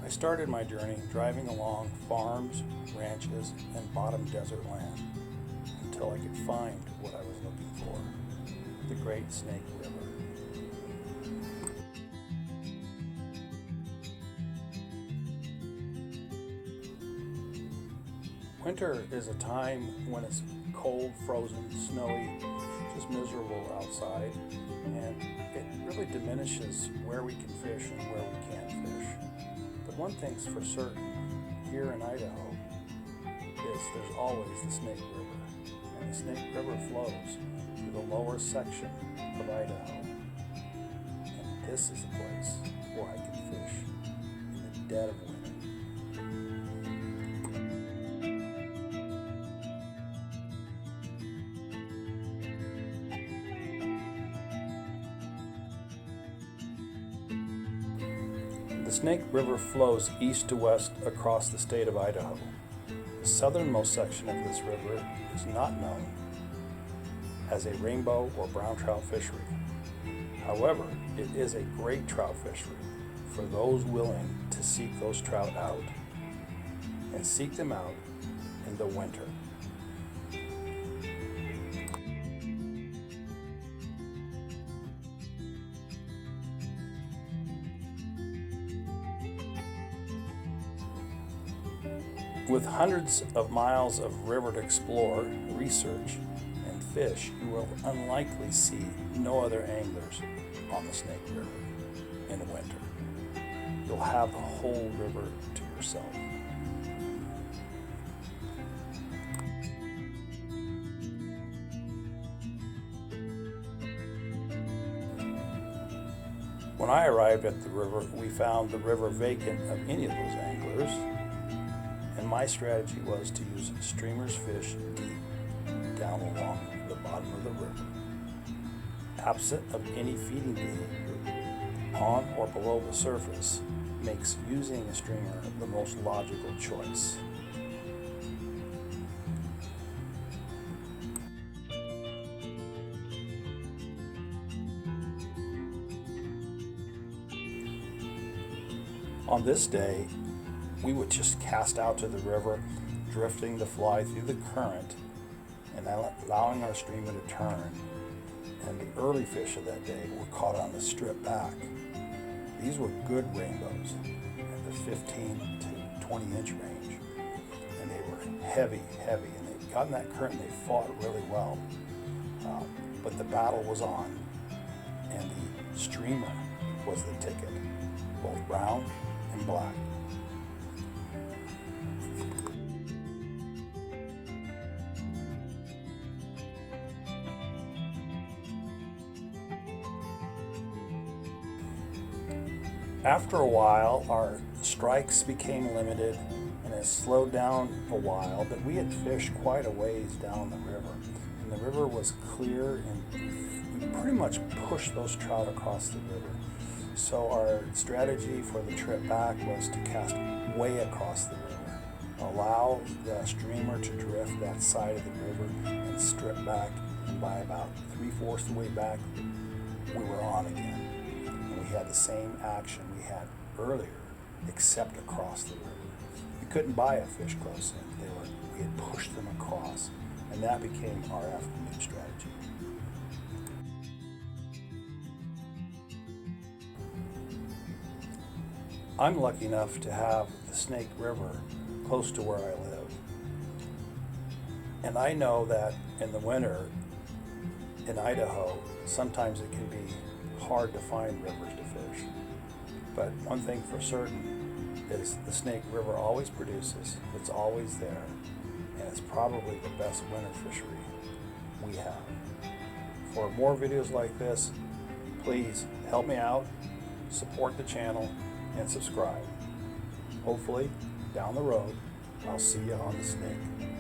I started my journey driving along farms, ranches, and bottom desert land until I could find what I was looking for, the Great Snake River. Winter is a time when it's cold, frozen, snowy, just miserable outside, and it really diminishes where we can fish and where we can't fish. But one thing's for certain, here in Idaho, is there's always the Snake River, and the Snake River flows through the lower section of Idaho. And this is a place where I can fish in the dead of winter. The Snake River flows east to west across the state of Idaho. The southernmost section of this river is not known as a rainbow or brown trout fishery. However, it is a great trout fishery for those willing to seek those trout out and seek them out in the winter. With hundreds of miles of river to explore, research, and fish, you will unlikely see no other anglers on the Snake River in the winter. You'll have the whole river to yourself. When I arrived at the river, we found the river vacant of any of those anglers. And my strategy was to use streamers fish deep down along the bottom of the river. Absent of any feeding behavior on or below the surface makes using a streamer the most logical choice. On this day, we would just cast out to the river, drifting the fly through the current and allowing our streamer to turn. And the early fish of that day were caught on the strip back. These were good rainbows at the 15 to 20 inch range. And they were heavy, and they got in that current and they fought really well. But the battle was on, and the streamer was the ticket, both brown and black. After a while, our strikes became limited and it slowed down a while, but we had fished quite a ways down the river. And the river was clear and we pretty much pushed those trout across the river. So our strategy for the trip back was to cast way across the river, allow the streamer to drift that side of the river and strip back, and by about 3/4 the way back, we were on again. We had the same action we had earlier, except across the river. We couldn't buy a fish close in. We had pushed them across, and that became our afternoon strategy. I'm lucky enough to have the Snake River close to where I live. And I know that in the winter in Idaho, sometimes it can be hard to find rivers to fish. But one thing for certain is the Snake River always produces, it's always there, and it's probably the best winter fishery we have. For more videos like this, please help me out, support the channel, and subscribe. Hopefully, down the road, I'll see you on the Snake.